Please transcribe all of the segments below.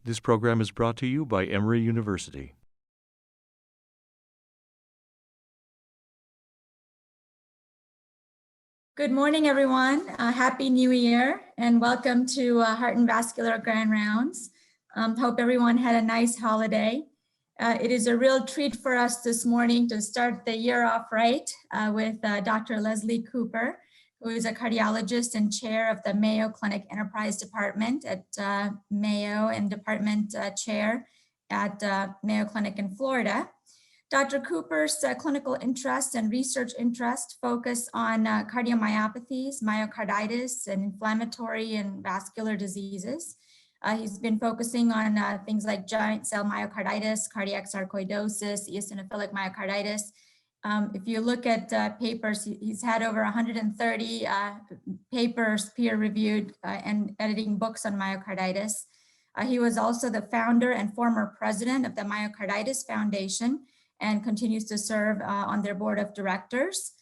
This program is brought to you by Emory University. Good morning, everyone. Happy New Year and welcome to Heart and Vascular Grand Rounds. Hope everyone had a nice holiday. It is a real treat for us this morning to start the year off right with Dr. Leslie Cooper, who is a cardiologist and chair of the Mayo Clinic Enterprise Department at Mayo and department chair at Mayo Clinic in Florida. Dr. Cooper's clinical interest and research interest focus on cardiomyopathies, myocarditis, and inflammatory and vascular diseases. He's been focusing on things like giant cell myocarditis, cardiac sarcoidosis, eosinophilic myocarditis. If you look at papers, he's had over 130 papers peer-reviewed and editing books on myocarditis. He was also the founder and former president of the Myocarditis Foundation and continues to serve on their board of directors.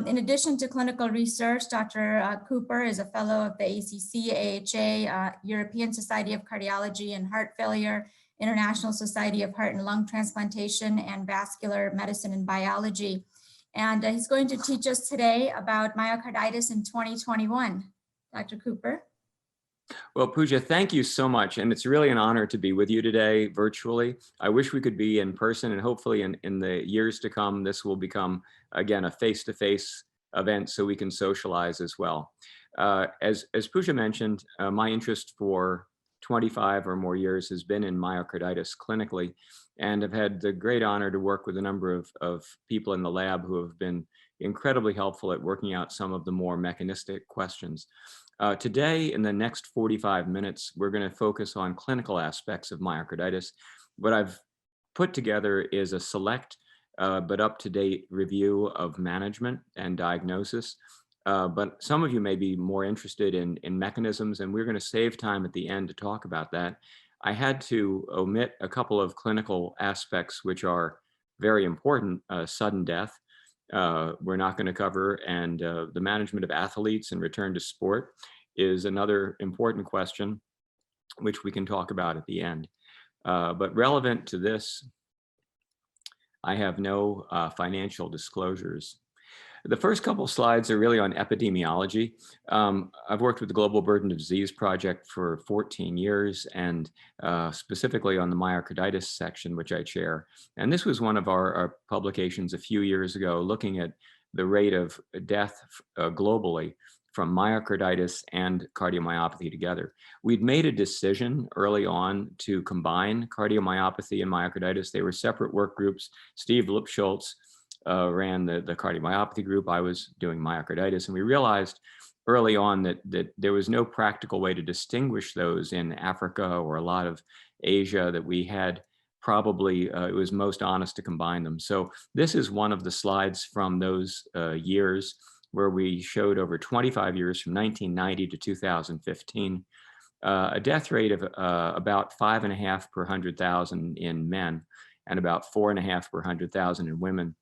In addition to clinical research, Dr. Cooper is a fellow of the ACC, AHA, European Society of Cardiology and Heart Failure, International Society of Heart and Lung Transplantation, and Vascular Medicine and Biology. And he's going to teach us today about myocarditis in 2021. Dr. Cooper. Well, Pooja, thank you so much. And it's really an honor to be with you today virtually. I wish we could be in person, and hopefully in the years to come, this will become, again, a face-to-face event so we can socialize as well. As Pooja mentioned, my interest for 25 or more years has been in myocarditis clinically, and I've had the great honor to work with a number of people in the lab who have been incredibly helpful at working out some of the more mechanistic questions. Today, in the next 45 minutes, we're going to focus on clinical aspects of myocarditis. What I've put together is a select but up-to-date review of management and diagnosis. But some of you may be more interested in mechanisms, and we're going to save time at the end to talk about that. I had to omit a couple of clinical aspects which are very important, sudden death. We're not going to cover, and the management of athletes and return to sport is another important question, which we can talk about at the end. But relevant to this, I have no financial disclosures. The first couple of slides are really on epidemiology. I've worked with the Global Burden of Disease Project for 14 years, and specifically on the myocarditis section, which I chair. And this was one of our publications a few years ago, looking at the rate of death globally from myocarditis and cardiomyopathy together. We'd made a decision early on to combine cardiomyopathy and myocarditis. They were separate work groups. Steve Lipschultz ran the cardiomyopathy group. I was doing myocarditis, and we realized early on that there was no practical way to distinguish those in Africa or a lot of Asia, that we had probably, it was most honest to combine them. So this is one of the slides from those years where we showed over 25 years from 1990 to 2015, a death rate of about 5.5 per 100,000 in men and about 4.5 per 100,000 in women.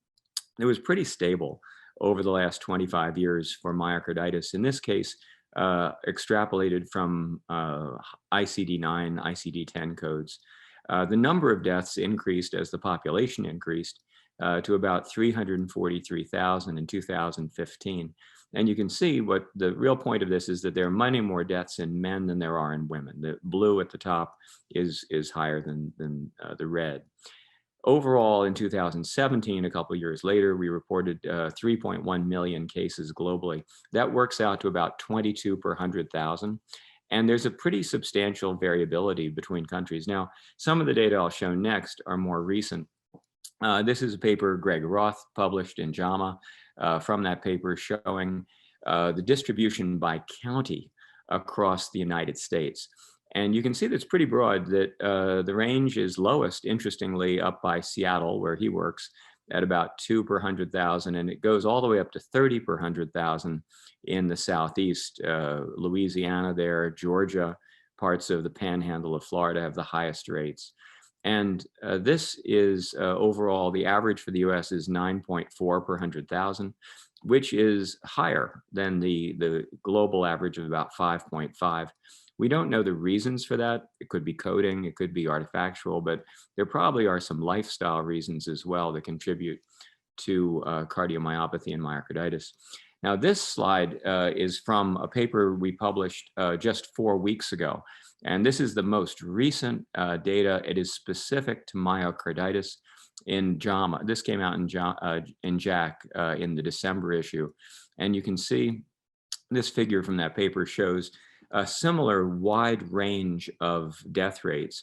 It was pretty stable over the last 25 years for myocarditis. In this case, extrapolated from ICD-9, ICD-10 codes. The number of deaths increased as the population increased to about 343,000 in 2015. And you can see what the real point of this is, that there are many more deaths in men than there are in women. The blue at the top is higher than the red. Overall, in 2017, a couple of years later, we reported 3.1 million cases globally. That works out to about 22 per 100,000. And there's a pretty substantial variability between countries. Now, some of the data I'll show next are more recent. This is a paper Greg Roth published in JAMA. From that paper showing the distribution by county across the United States. And you can see that's pretty broad, that the range is lowest, interestingly, up by Seattle, where he works, at about 2 per 100,000, and it goes all the way up to 30 per 100,000 in the Southeast. Louisiana there, Georgia, parts of the panhandle of Florida have the highest rates. And this is overall, the average for the US is 9.4 per 100,000, which is higher than the global average of about 5.5. We don't know the reasons for that. It could be coding, it could be artifactual, but there probably are some lifestyle reasons as well that contribute to cardiomyopathy and myocarditis. Now, this slide is from a paper we published just 4 weeks ago. And this is the most recent data. It is specific to myocarditis in JAMA. This came out in JACC in the December issue. And you can see this figure from that paper shows a similar wide range of death rates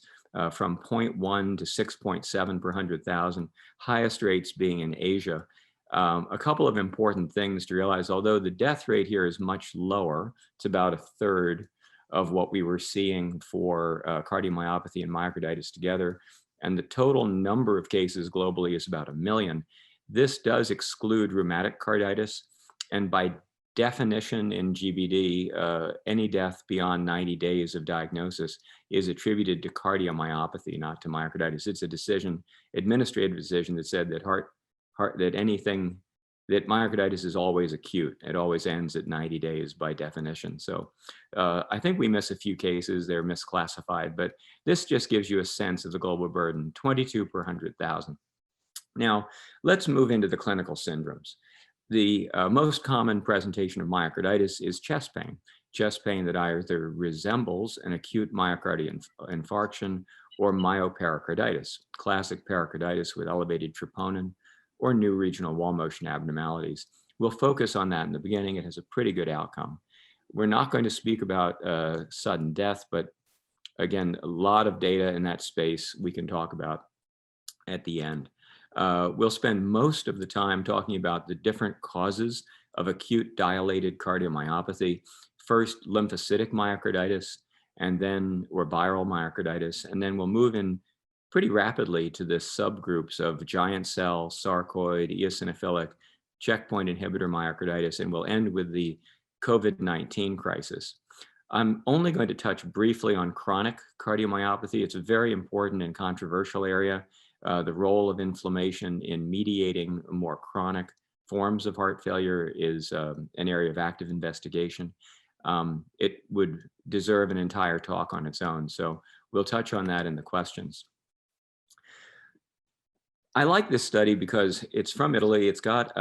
from 0.1 to 6.7 per 100,000, highest rates being in Asia. A couple of important things to realize, although the death rate here is much lower, it's about a third of what we were seeing for cardiomyopathy and myocarditis together, and the total number of cases globally is about 1 million. This does exclude rheumatic carditis, and by definition in GBD, any death beyond 90 days of diagnosis is attributed to cardiomyopathy, not to myocarditis. It's a decision, administrative decision, that said that that myocarditis is always acute. It always ends at 90 days by definition. So I think we miss a few cases, they're misclassified, but this just gives you a sense of the global burden, 22 per 100,000. Now, let's move into the clinical syndromes. The most common presentation of myocarditis is chest pain that either resembles an acute myocardial infarction or myopericarditis, classic pericarditis with elevated troponin, or new regional wall motion abnormalities. We'll focus on that in the beginning. It has a pretty good outcome. We're not going to speak about sudden death, but again, a lot of data in that space we can talk about at the end. We'll spend most of the time talking about the different causes of acute dilated cardiomyopathy. First, lymphocytic myocarditis, and then, or viral myocarditis, and then we'll move in pretty rapidly to the subgroups of giant cell, sarcoid, eosinophilic, checkpoint inhibitor myocarditis, and we'll end with the COVID-19 crisis. I'm only going to touch briefly on chronic cardiomyopathy. It's a very important and controversial area. The role of inflammation in mediating more chronic forms of heart failure is an area of active investigation. It would deserve an entire talk on its own, so we'll touch on that in the questions. I like this study because it's from Italy. It's got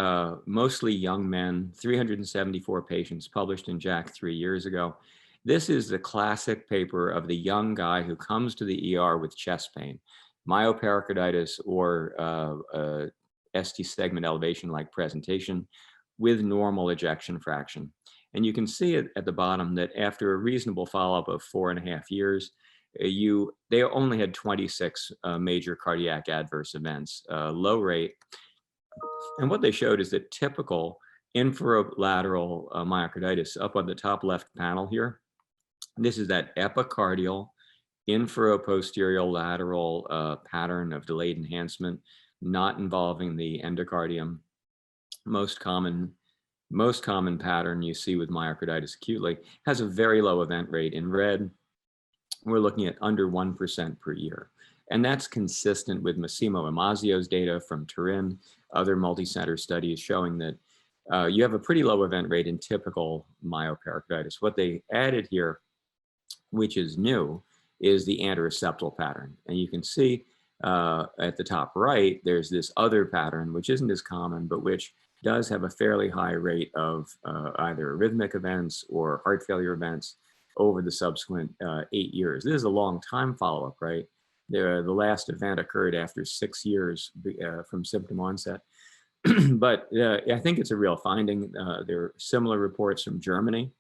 mostly young men, 374 patients, published in JACC 3 years ago. This is the classic paper of the young guy who comes to the ER with chest pain, myopericarditis, or ST segment elevation-like presentation with normal ejection fraction. And you can see it at the bottom that after a reasonable follow-up of 4.5 years, they only had 26 major cardiac adverse events, low rate. And what they showed is that typical infralateral myocarditis, up on the top left panel here, this is that epicardial infraposterior lateral pattern of delayed enhancement, not involving the endocardium. Most common pattern you see with myocarditis acutely, has a very low event rate. In red, we're looking at under 1% per year. And that's consistent with Massimo Imazio's data from Turin, other multi-center studies showing that you have a pretty low event rate in typical myopericarditis. What they added here, which is new, is the anteroseptal pattern. And you can see at the top right, there's this other pattern, which isn't as common, but which does have a fairly high rate of either arrhythmic events or heart failure events over the subsequent 8 years. This is a long time follow-up, right? The last event occurred after 6 years from symptom onset. But I think it's a real finding. There are similar reports from Germany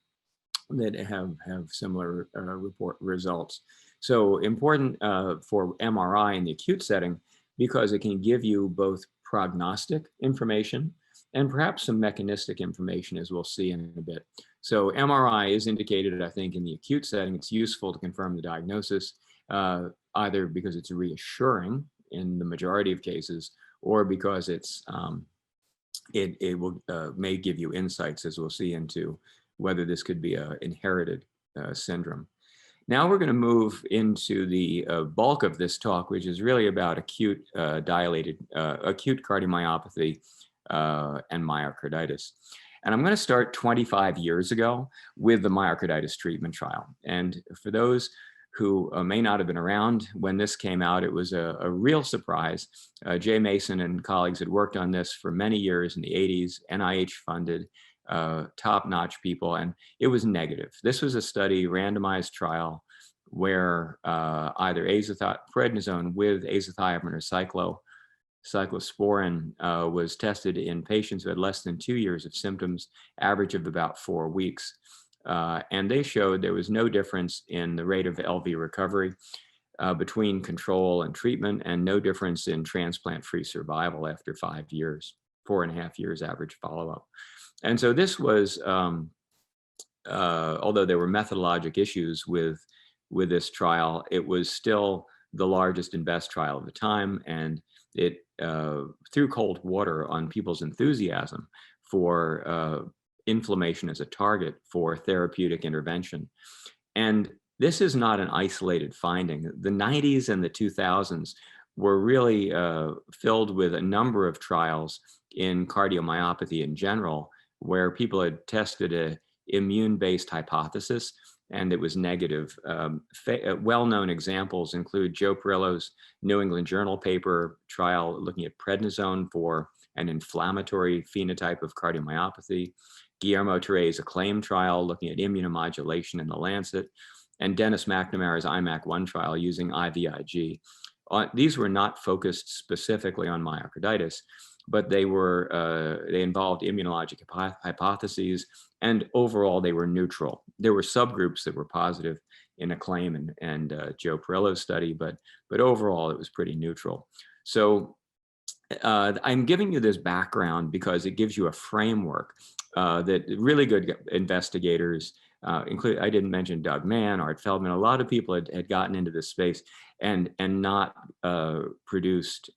that have similar report results. So important for MRI in the acute setting, because it can give you both prognostic information and perhaps some mechanistic information, as we'll see in a bit. So MRI is indicated, I think, in the acute setting. It's useful to confirm the diagnosis, either because it's reassuring in the majority of cases, or because it's it will may give you insights, as we'll see, into whether this could be an inherited syndrome. Now we're going to move into the bulk of this talk, which is really about acute acute cardiomyopathy and myocarditis. And I'm going to start 25 years ago with the myocarditis treatment trial. And for those who may not have been around when this came out, it was a real surprise. Jay Mason and colleagues had worked on this for many years in the 80s, NIH funded, top-notch people, and it was negative. This was a study, randomized trial, where either prednisone with azathioprine or cyclosporin was tested in patients who had less than 2 years of symptoms, average of about 4 weeks. And they showed there was no difference in the rate of LV recovery between control and treatment, and no difference in transplant-free survival after 5 years, 4.5 years average follow-up. And so this was, although there were methodologic issues with this trial, it was still the largest and best trial of the time, and it threw cold water on people's enthusiasm for inflammation as a target for therapeutic intervention. And this is not an isolated finding. The 90s and the 2000s were really filled with a number of trials in cardiomyopathy in general, where people had tested an immune-based hypothesis, and it was negative. Well-known examples include Joe Perillo's New England Journal paper trial looking at prednisone for an inflammatory phenotype of cardiomyopathy, Guillermo Teray's Acclaim trial looking at immunomodulation in the Lancet, and Dennis McNamara's IMAC-1 trial using IVIG. These were not focused specifically on myocarditis, but they involved immunologic hypotheses, and overall they were neutral. There were subgroups that were positive in Acclaim and Joe Perillo's study, but overall it was pretty neutral. So I'm giving you this background because it gives you a framework that really good investigators, including, I didn't mention Doug Mann, Art Feldman, a lot of people had gotten into this space and not produced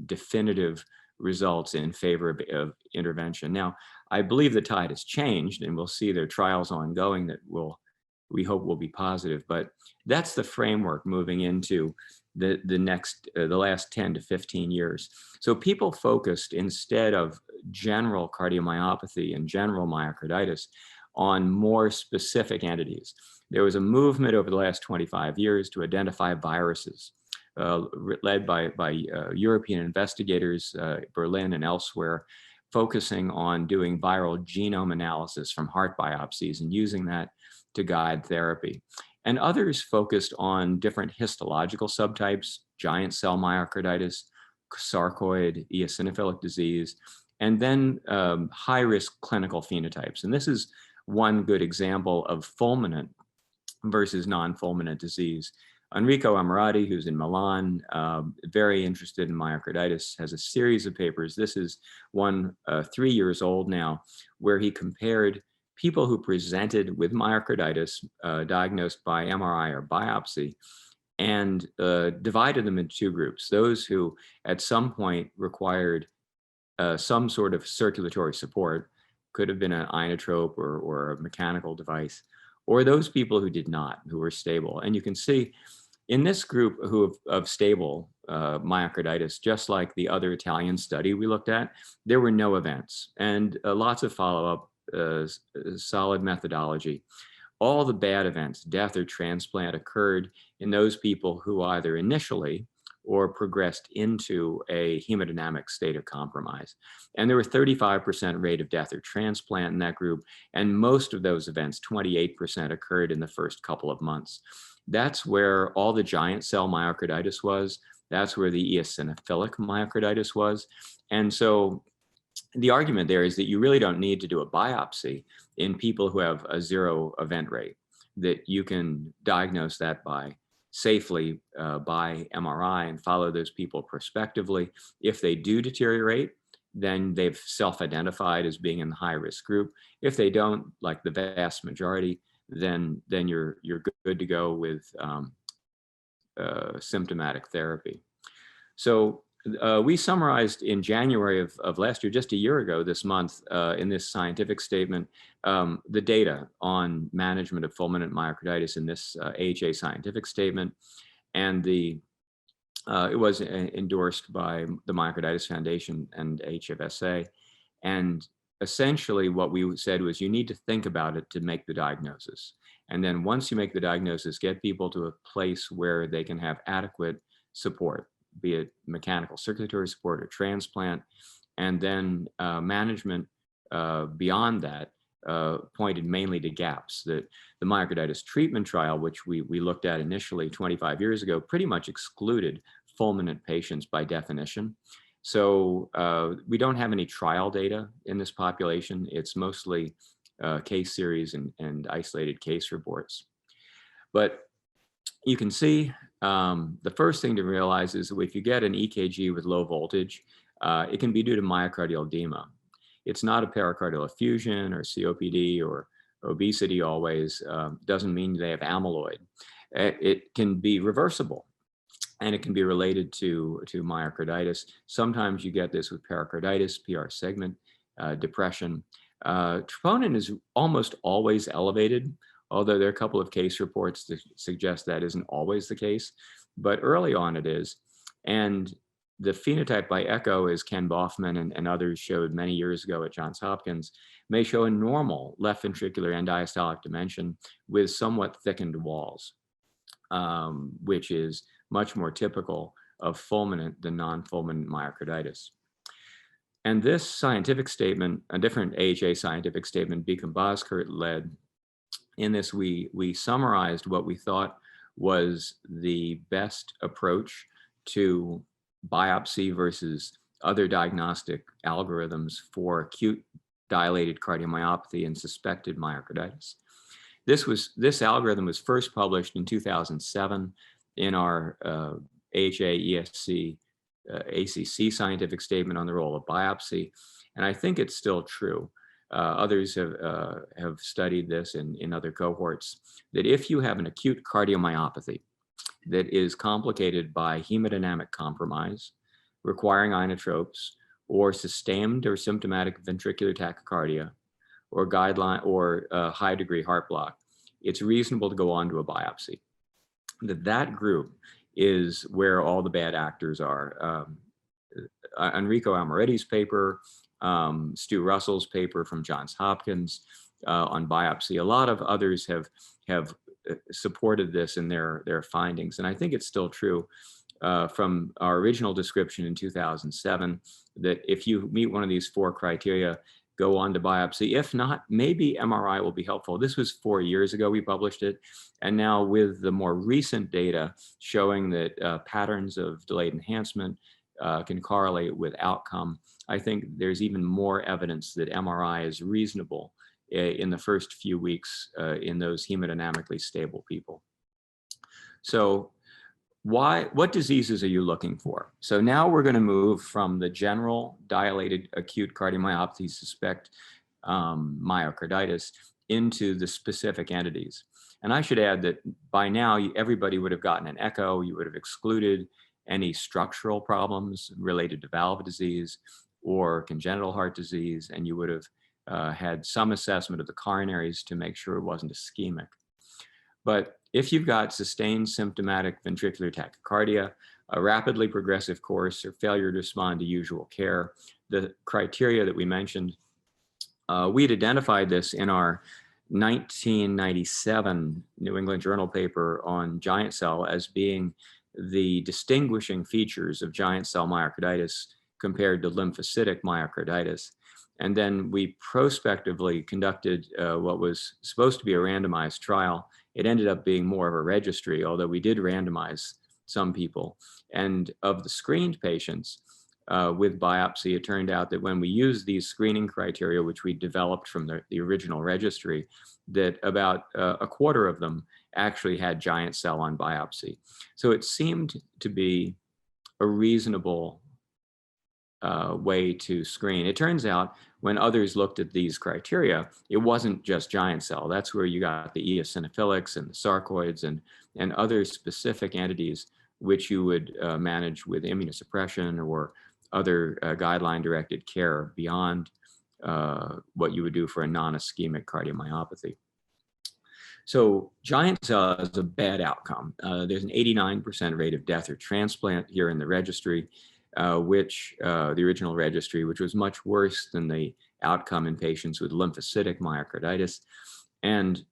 definitive results in favor of intervention. Now, I believe the tide has changed, and we'll see there are trials ongoing that we hope will be positive, but that's the framework moving into the last 10 to 15 years. So people focused, instead of general cardiomyopathy and general myocarditis, on more specific entities. There was a movement over the last 25 years to identify viruses, led by European investigators, Berlin and elsewhere, focusing on doing viral genome analysis from heart biopsies and using that to guide therapy. And others focused on different histological subtypes, giant cell myocarditis, sarcoid, eosinophilic disease, and then high-risk clinical phenotypes. And this is one good example of fulminant versus non-fulminant disease. Enrico Ammirati, who's in Milan, very interested in myocarditis, has a series of papers. This is one 3 years old now, where he compared people who presented with myocarditis, diagnosed by MRI or biopsy, and divided them into two groups: those who at some point required some sort of circulatory support, could have been an inotrope or a mechanical device, or those people who did not, who were stable. And you can see in this group of stable myocarditis, just like the other Italian study we looked at, there were no events and lots of follow-up, solid methodology. All the bad events, death or transplant, occurred in those people who either initially or progressed into a hemodynamic state of compromise. And there were 35% rate of death or transplant in that group. And most of those events, 28%, occurred in the first couple of months. That's where all the giant cell myocarditis was. That's where the eosinophilic myocarditis was. And so the argument there is that you really don't need to do a biopsy in people who have a 0 event rate, that you can diagnose that safely by MRI and follow those people prospectively. If they do deteriorate, then they've self-identified as being in the high-risk group. If they don't, like the vast majority, then you're good to go with symptomatic therapy. So we summarized in January of last year, just a year ago this month, in this scientific statement, the data on management of fulminant myocarditis in this AHA scientific statement. And it was endorsed by the Myocarditis Foundation and HFSA. And essentially what we said was you need to think about it to make the diagnosis. And then once you make the diagnosis, get people to a place where they can have adequate support, be it mechanical circulatory support or transplant, and then management beyond that pointed mainly to gaps. That the myocarditis treatment trial, which we looked at initially 25 years ago, pretty much excluded fulminant patients by definition. So we don't have any trial data in this population. It's mostly case series and isolated case reports. But you can see the first thing to realize is that if you get an EKG with low voltage, it can be due to myocardial edema. It's not a pericardial effusion or COPD or obesity always. Doesn't mean they have amyloid. It can be reversible, and it can be related to myocarditis. Sometimes you get this with pericarditis, PR segment, depression. Troponin is almost always elevated, although there are a couple of case reports that suggest that isn't always the case, but early on it is. And the phenotype by echo, as Ken Boffman and others showed many years ago at Johns Hopkins, may show a normal left ventricular end diastolic dimension with somewhat thickened walls, which is much more typical of fulminant than non-fulminant myocarditis. And this scientific statement, a different AHA scientific statement, Beacom Boskert led, in this we summarized what we thought was the best approach to biopsy versus other diagnostic algorithms for acute dilated cardiomyopathy and suspected myocarditis. This algorithm was first published in 2007 in our AHA ESC ACC scientific statement on the role of biopsy, and I think it's still true. Others have studied this in other cohorts, that if you have an acute cardiomyopathy that is complicated by hemodynamic compromise, requiring inotropes, or sustained or symptomatic ventricular tachycardia, or high degree heart block, it's reasonable to go on to a biopsy. That group is where all the bad actors are. Enrico Amoretti's paper, Stu Russell's paper from Johns Hopkins on biopsy. A lot of others have supported this in their findings, and I think it's still true from our original description in 2007 that if you meet one of these 4 criteria, go on to biopsy. If not, maybe MRI will be helpful. This was 4 years ago we published it, and now with the more recent data showing that patterns of delayed enhancement can correlate with outcome, I think there's even more evidence that MRI is reasonable in the first few weeks in those hemodynamically stable people. So what diseases are you looking for? So now we're going to move from the general dilated acute cardiomyopathy suspect myocarditis into the specific entities. And I should add that by now, everybody would have gotten an echo. You would have excluded any structural problems related to valve disease or congenital heart disease, and you would have had some assessment of the coronaries to make sure it wasn't ischemic. But if you've got sustained symptomatic ventricular tachycardia, a rapidly progressive course, or failure to respond to usual care, the criteria that we mentioned, we'd identified this in our 1997 New England Journal paper on giant cell as being the distinguishing features of giant cell myocarditis compared to lymphocytic myocarditis. And then we prospectively conducted what was supposed to be a randomized trial. It ended up being more of a registry, although we did randomize some people. And of the screened patients with biopsy, it turned out that when we used these screening criteria, which we developed from the original registry, that about a quarter of them actually had giant cell on biopsy. So it seemed to be a reasonable way to screen. It turns out when others looked at these criteria, it wasn't just giant cell. That's where you got the eosinophilics and the sarcoids and other specific entities which you would manage with immunosuppression or other guideline-directed care beyond what you would do for a non-ischemic cardiomyopathy. So giant cell is a bad outcome. There's an 89% rate of death or transplant here in the registry, which the original registry, which was much worse than the outcome in patients with lymphocytic myocarditis. And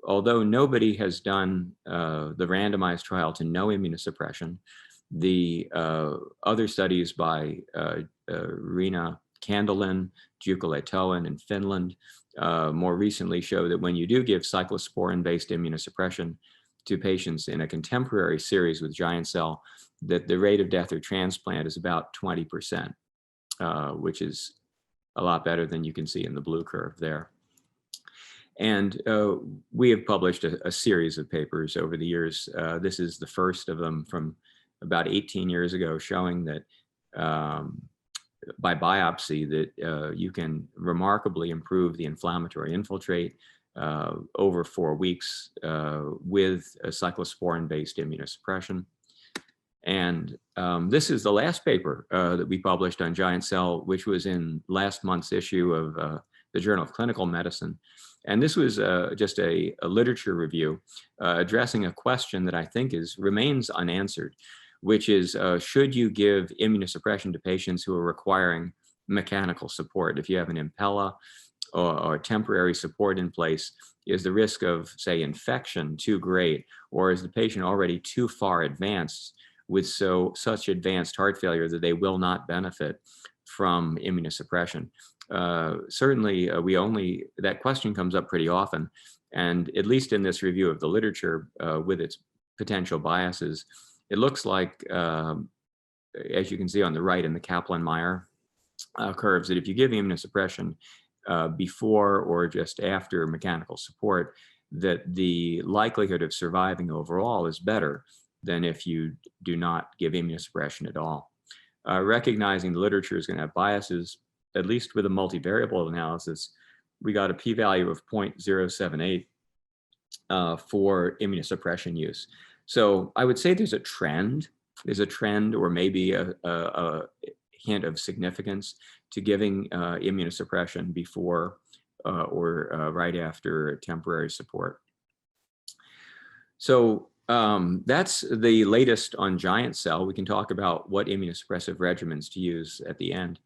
although nobody has done the randomized trial to no immunosuppression, the other studies by Rina Kandelin, Jukka Lehtonen in Finland more recently show that when you do give cyclosporin-based immunosuppression to patients in a contemporary series with giant cell, that the rate of death or transplant is about 20%, which is a lot better than you can see in the blue curve there. And we have published a series of papers over the years. This is the first of them from about 18 years ago, showing that by biopsy that you can remarkably improve the inflammatory infiltrate over 4 weeks with a cyclosporin-based immunosuppression. And this is the last paper that we published on giant cell, which was in last month's issue of the Journal of Clinical Medicine. And this was just a literature review addressing a question that I think remains unanswered, which is, should you give immunosuppression to patients who are requiring mechanical support? If you have an Impella or temporary support in place, is the risk of, say, infection too great, or is the patient already too far advanced with such advanced heart failure that they will not benefit from immunosuppression? Certainly, that question comes up pretty often, and at least in this review of the literature with its potential biases, it looks like, as you can see on the right in the Kaplan-Meier curves, that if you give immunosuppression before or just after mechanical support, that the likelihood of surviving overall is better than if you do not give immunosuppression at all. Recognizing the literature is going to have biases, at least with a multivariable analysis, we got a p-value of 0.078 for immunosuppression use. So I would say there's a trend or maybe a hint of significance to giving immunosuppression before or right after temporary support. So that's the latest on giant cell. We can talk about what immunosuppressive regimens to use at the end.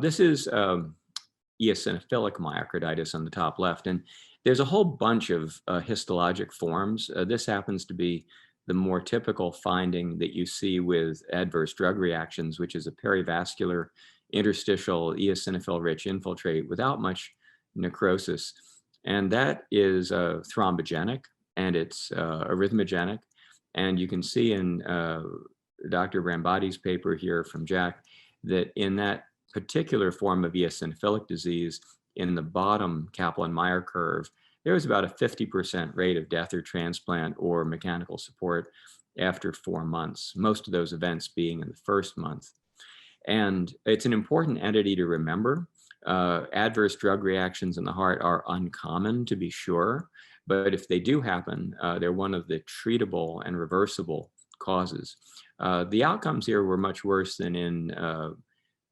This is eosinophilic myocarditis on the top left, and there's a whole bunch of histologic forms. This happens to be the more typical finding that you see with adverse drug reactions, which is a perivascular interstitial eosinophil-rich infiltrate without much necrosis. And that is thrombogenic and it's arrhythmogenic. And you can see in Dr. Brambati's paper here from Jack that in that particular form of eosinophilic disease, in the bottom Kaplan-Meier curve, there was about a 50% rate of death or transplant or mechanical support after 4 months, most of those events being in the first month. And it's an important entity to remember. Adverse drug reactions in the heart are uncommon, to be sure, but if they do happen, they're one of the treatable and reversible causes. The outcomes here were much worse than in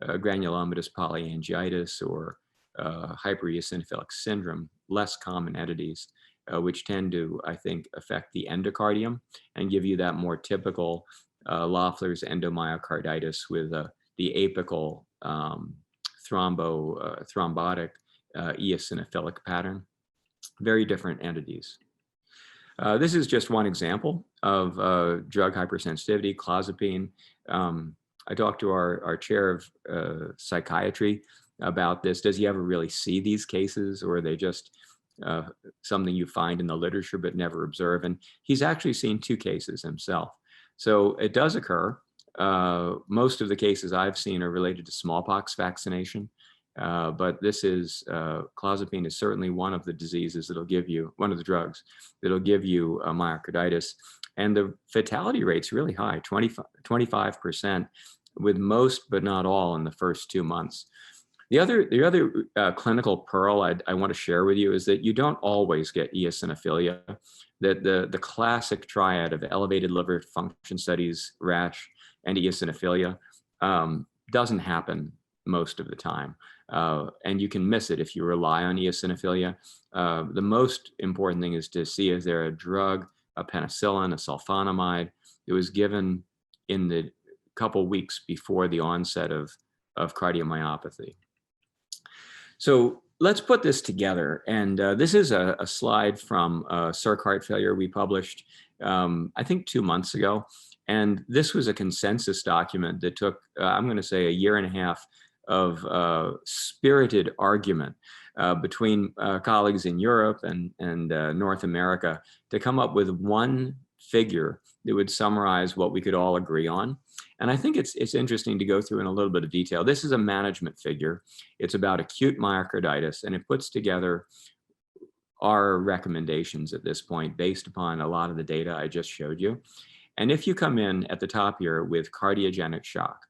granulomatous polyangiitis or hypereosinophilic syndrome, less common entities, which tend to, I think, affect the endocardium and give you that more typical Loeffler's endomyocarditis with the apical thrombotic eosinophilic pattern. Very different entities. This is just one example of drug hypersensitivity, Clozapine. I talked to our chair of psychiatry about this. Does he ever really see these cases, or are they just something you find in the literature but never observe? And he's actually seen 2 cases himself. So it does occur. Most of the cases I've seen are related to smallpox vaccination, but this is, Clozapine is certainly one of the diseases that'll give you, one of the drugs that'll give you myocarditis. And the fatality rate's really high, 25%, with most but not all in the first 2 months. The other clinical pearl I want to share with you is that you don't always get eosinophilia. That the classic triad of elevated liver function studies, rash, and eosinophilia doesn't happen most of the time. And you can miss it if you rely on eosinophilia. The most important thing is to see, is there a drug, a penicillin, a sulfonamide that was given in the couple weeks before the onset of cardiomyopathy. So let's put this together. And this is a slide from Circ Heart Failure we published, I think 2 months ago. And this was a consensus document that took, I'm going to say, a year and a half of spirited argument between colleagues in Europe and North America to come up with one figure that would summarize what we could all agree on. And I think it's interesting to go through in a little bit of detail. This is a management figure. It's about acute myocarditis, and it puts together our recommendations at this point based upon a lot of the data I just showed you. And if you come in at the top here with cardiogenic shock,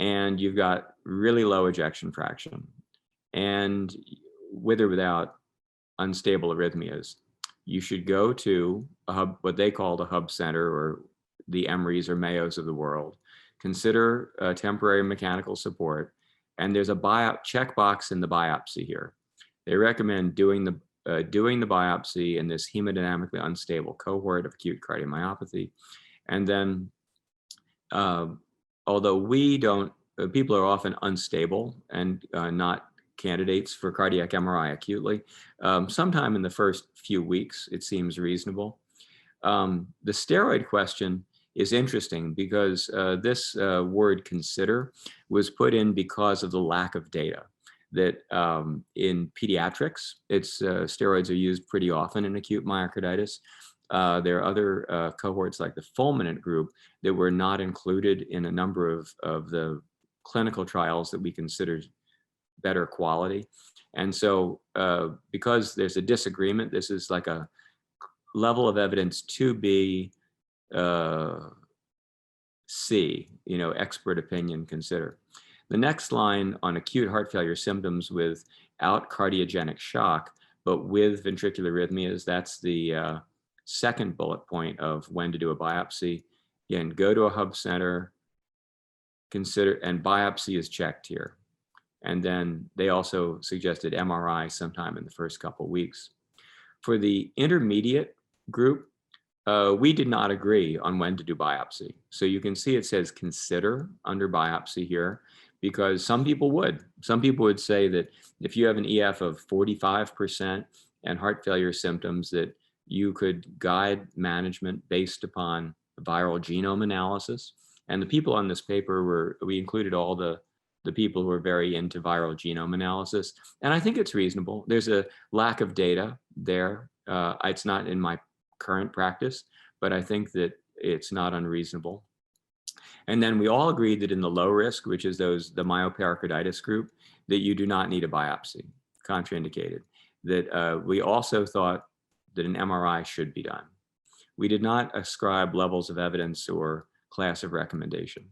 and you've got really low ejection fraction, and with or without unstable arrhythmias, you should go to a hub, what they call the hub center, or the Emorys or Mayos of the world. Consider temporary mechanical support, and there's a checkbox in the biopsy here. They recommend doing the biopsy in this hemodynamically unstable cohort of acute cardiomyopathy, and then although we don't, people are often unstable and not candidates for cardiac MRI acutely. Sometime in the first few weeks, it seems reasonable. The steroid question is interesting because this word consider was put in because of the lack of data. That in pediatrics, steroids are used pretty often in acute myocarditis. There are other cohorts like the Fulminant group that were not included in a number of the clinical trials that we consider better quality. And so because there's a disagreement, this is like a level of evidence 2B C, expert opinion, consider. The next line on acute heart failure symptoms without cardiogenic shock, but with ventricular arrhythmias, that's the second bullet point of when to do a biopsy. Again, go to a hub center, consider, and biopsy is checked here. And then they also suggested MRI sometime in the first couple of weeks. For the intermediate group, we did not agree on when to do biopsy. So you can see it says consider under biopsy here, because some people would. Some people would say that if you have an EF of 45% and heart failure symptoms, that you could guide management based upon viral genome analysis. And the people on this paper we included all the people who are very into viral genome analysis. And I think it's reasonable. There's a lack of data there. It's not in my current practice, but I think that it's not unreasonable. And then we all agreed that in the low risk, which is the myopericarditis group, that you do not need a biopsy, contraindicated. That we also thought that an MRI should be done. We did not ascribe levels of evidence or class of recommendation.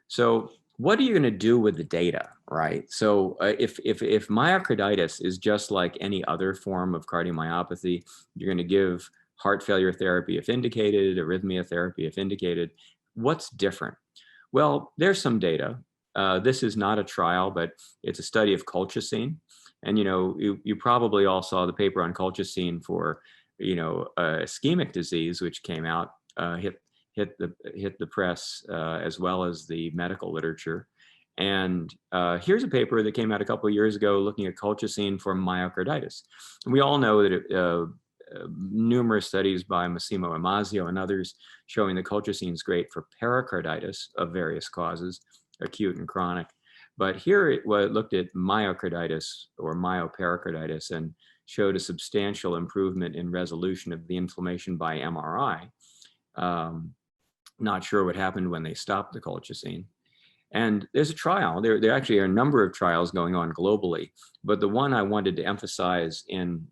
So what are you going to do with the data, right? So if myocarditis is just like any other form of cardiomyopathy, you're going to give heart failure therapy if indicated, arrhythmia therapy if indicated. What's different? Well, there's some data. This is not a trial, but it's a study of colchicine. And you probably all saw the paper on colchicine for ischemic disease, which came out, hit the press as well as the medical literature. And here's a paper that came out a couple of years ago looking at colchicine for myocarditis. And we all know that numerous studies by Massimo Imazio and others showing that colchicine is great for pericarditis of various causes, acute and chronic. But here it looked at myocarditis or myopericarditis and showed a substantial improvement in resolution of the inflammation by MRI. Not sure what happened when they stopped the colchicine. And there's a trial. There actually are a number of trials going on globally, but the one I wanted to emphasize in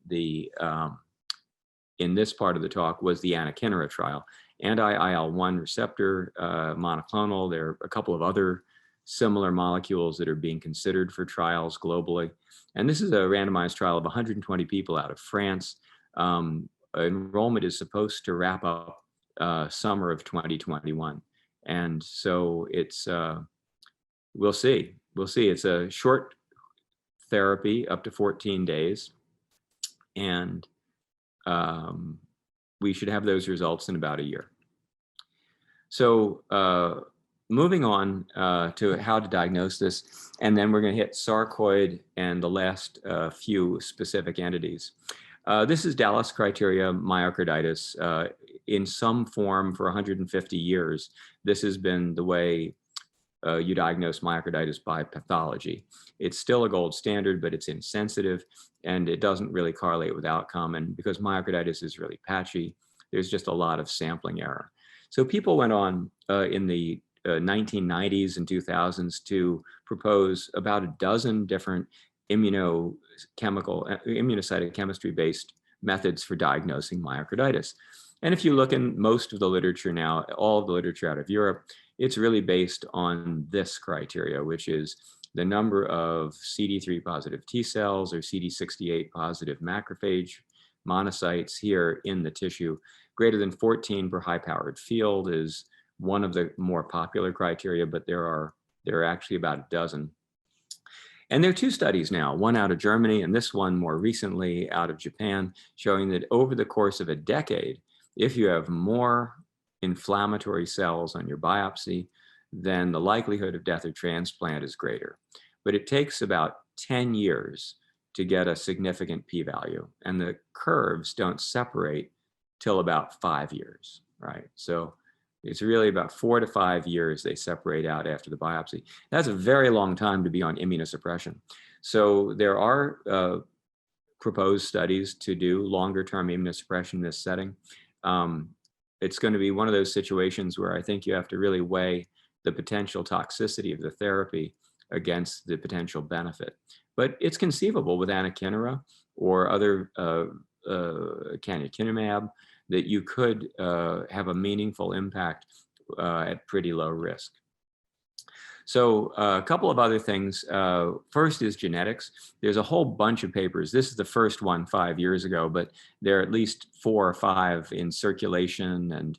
this part of the talk was the anakinra trial. Anti-IL-1 receptor monoclonal. There are a couple of other similar molecules that are being considered for trials globally. And this is a randomized trial of 120 people out of France. Enrollment is supposed to wrap up summer of 2021. And so it's, we'll see. It's a short therapy up to 14 days. And we should have those results in about a year. So moving on to how to diagnose this, and then we're going to hit sarcoid and the last few specific entities. This is Dallas criteria myocarditis. In some form for 150 years, this has been the way you diagnose myocarditis by pathology. It's still a gold standard, but it's insensitive and it doesn't really correlate with outcome. And because myocarditis is really patchy, there's just a lot of sampling error. So people went on in the 1990s and 2000s to propose about a dozen different immunocytochemistry-based methods for diagnosing myocarditis. And if you look in most of the literature now, all of the literature out of Europe, it's really based on this criteria, which is the number of CD3 positive T cells or CD68 positive macrophage monocytes here in the tissue. Greater than 14 per high-powered field is one of the more popular criteria, but there are actually about a dozen. And there are two studies now, one out of Germany and this one more recently out of Japan, showing that over the course of a decade, if you have more inflammatory cells on your biopsy, then the likelihood of death or transplant is greater. But it takes about 10 years to get a significant p-value, and the curves don't separate till about 5 years, right? So it's really about 4 to 5 years they separate out after the biopsy. That's a very long time to be on immunosuppression. So there are proposed studies to do longer-term immunosuppression in this setting. It's going to be one of those situations where I think you have to really weigh the potential toxicity of the therapy against the potential benefit. But it's conceivable with anakinra or other canakinumab that you could have a meaningful impact at pretty low risk. So a couple of other things. First is genetics. There's a whole bunch of papers. This is the first one 5 years ago, but there are at least 4 or 5 in circulation and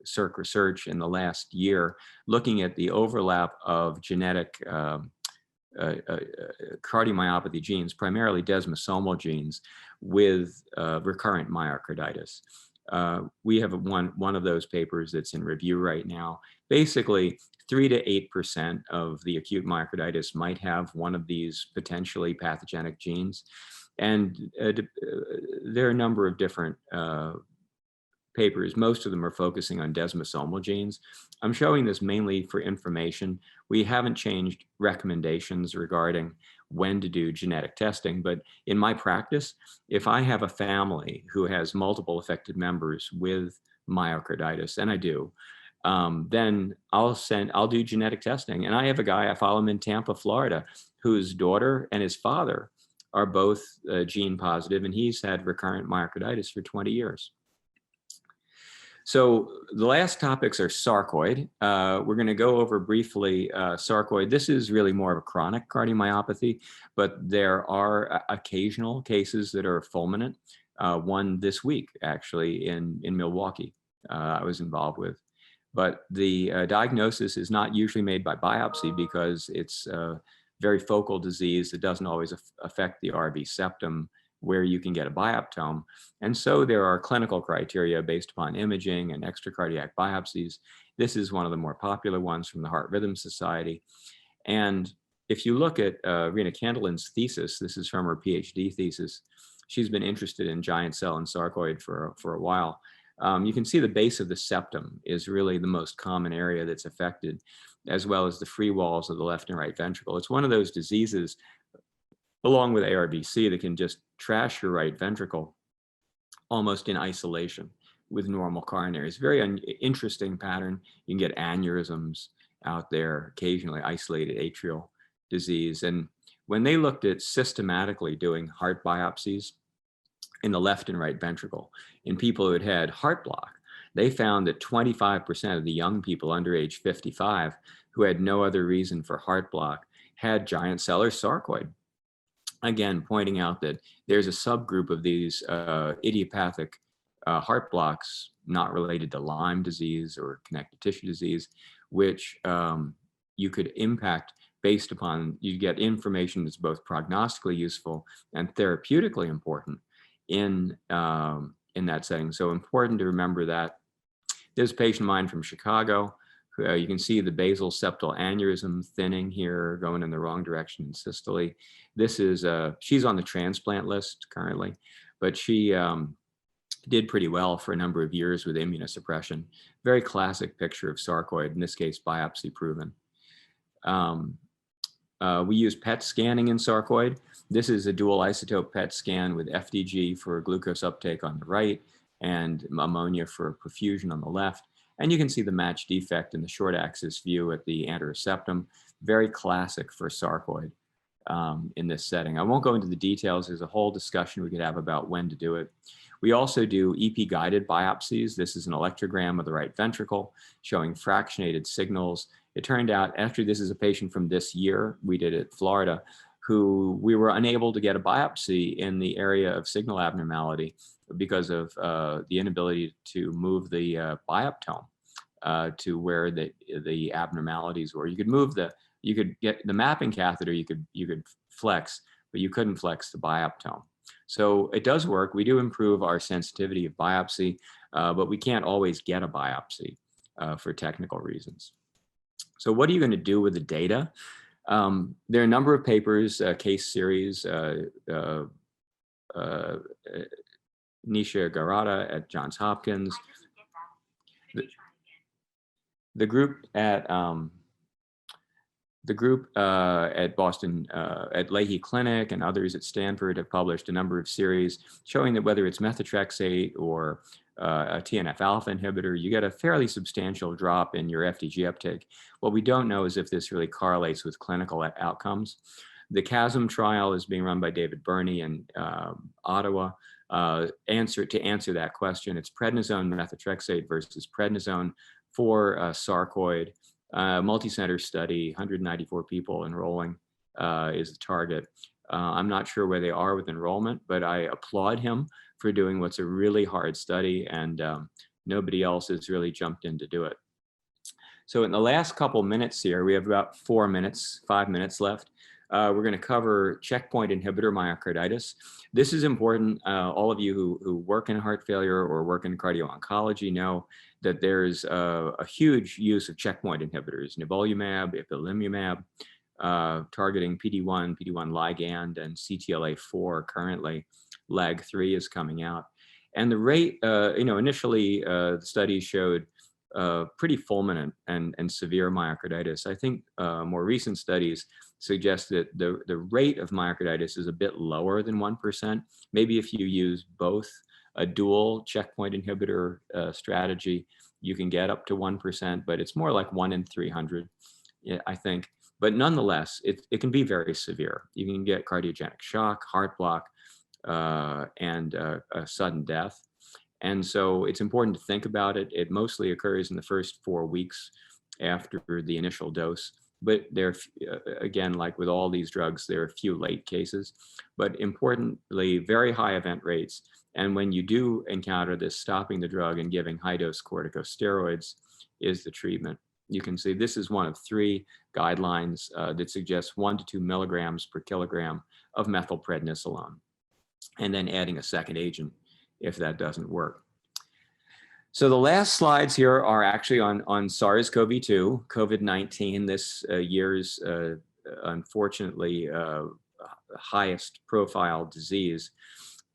Circ research in the last year, looking at the overlap of genetic cardiomyopathy genes, primarily desmosomal genes, with recurrent myocarditis. We have one of those papers that's in review right now. Basically, 3 to 8% of the acute myocarditis might have one of these potentially pathogenic genes. And there are a number of different papers. Most of them are focusing on desmosomal genes. I'm showing this mainly for information. We haven't changed recommendations regarding when to do genetic testing, but in my practice, if I have a family who has multiple affected members with myocarditis, and I do, then I'll do genetic testing. And I have a guy, I follow him in Tampa, Florida, whose daughter and his father are both gene positive, and he's had recurrent myocarditis for 20 years. So the last topics are sarcoid. We're going to go over briefly sarcoid. This is really more of a chronic cardiomyopathy, but there are occasional cases that are fulminant. One this week, actually, in Milwaukee, I was involved with. But the diagnosis is not usually made by biopsy because it's a very focal disease that doesn't always affect the RV septum, where you can get a bioptome. And so there are clinical criteria based upon imaging and extracardiac biopsies. This is one of the more popular ones from the Heart Rhythm Society. And if you look at Rena Candelin's thesis, this is from her PhD thesis, she's been interested in giant cell and sarcoid for a while. You can see the base of the septum is really the most common area that's affected, as well as the free walls of the left and right ventricle. It's one of those diseases, along with ARVC, that can just trash your right ventricle almost in isolation with normal coronaries. Very interesting pattern. You can get aneurysms out there, occasionally isolated atrial disease. And when they looked at systematically doing heart biopsies in the left and right ventricle in people who had had heart block, they found that 25% of the young people under age 55 who had no other reason for heart block had giant cell or sarcoid. Again, pointing out that there's a subgroup of these idiopathic heart blocks not related to Lyme disease or connective tissue disease, which you could impact based upon, you get information that's both prognostically useful and therapeutically important in that setting. So important to remember that. There's a patient of mine from Chicago. You can see the basal septal aneurysm thinning here, going in the wrong direction in systole. This is, she's on the transplant list currently, but she did pretty well for a number of years with immunosuppression. Very classic picture of sarcoid, in this case, biopsy proven. We use PET scanning in sarcoid. This is a dual isotope PET scan with FDG for glucose uptake on the right and ammonia for perfusion on the left. And you can see the match defect in the short axis view at the anteroseptum. Very classic for sarcoid in this setting. I won't go into the details. There's a whole discussion we could have about when to do it. We also do EP-guided biopsies. This is an electrogram of the right ventricle showing fractionated signals. It turned out, after this is a patient from this year, we did it in Florida, who we were unable to get a biopsy in the area of signal abnormality because of the inability to move the bioptome to where the abnormalities were. You could move you could get the mapping catheter, you could flex, but you couldn't flex the bioptome. So it does work. We do improve our sensitivity of biopsy, but we can't always get a biopsy for technical reasons. So what are you going to do with the data? There are a number of papers, case series, Nisha Garada at Johns Hopkins, the group at Boston, at Leahy Clinic and others at Stanford have published a number of series showing that whether it's methotrexate or a TNF-alpha inhibitor, you get a fairly substantial drop in your FDG uptake. What we don't know is if this really correlates with clinical outcomes. The CHASM trial is being run by David Burney in Ottawa. To answer that question, it's prednisone methotrexate versus prednisone for sarcoid. Multi-center study, 194 people enrolling is the target. I'm not sure where they are with enrollment, but I applaud him for doing what's a really hard study, and nobody else has really jumped in to do it. So in the last couple minutes here, we have about 5 minutes left. We're going to cover checkpoint inhibitor myocarditis. This is important. All of you who work in heart failure or work in cardio-oncology know that there's a huge use of checkpoint inhibitors, nivolumab, ipilimumab, targeting PD-1 ligand, and CTLA-4 currently. LAG-3 is coming out. And the rate, initially the studies showed pretty fulminant and severe myocarditis. I think more recent studies suggest that the rate of myocarditis is a bit lower than 1%. Maybe if you use both a dual checkpoint inhibitor strategy, you can get up to 1%, but it's more like 1 in 300, I think. But nonetheless, it can be very severe. You can get cardiogenic shock, heart block, and a sudden death. And so it's important to think about it. It mostly occurs in the first 4 weeks after the initial dose. But there, again, like with all these drugs, there are a few late cases. But importantly, very high event rates. And when you do encounter this, stopping the drug and giving high-dose corticosteroids is the treatment. You can see this is one of 3 guidelines that suggests 1 to 2 milligrams per kilogram of methylprednisolone, and then adding a second agent if that doesn't work. So the last slides here are actually on SARS-CoV-2, COVID-19, this year's unfortunately highest profile disease.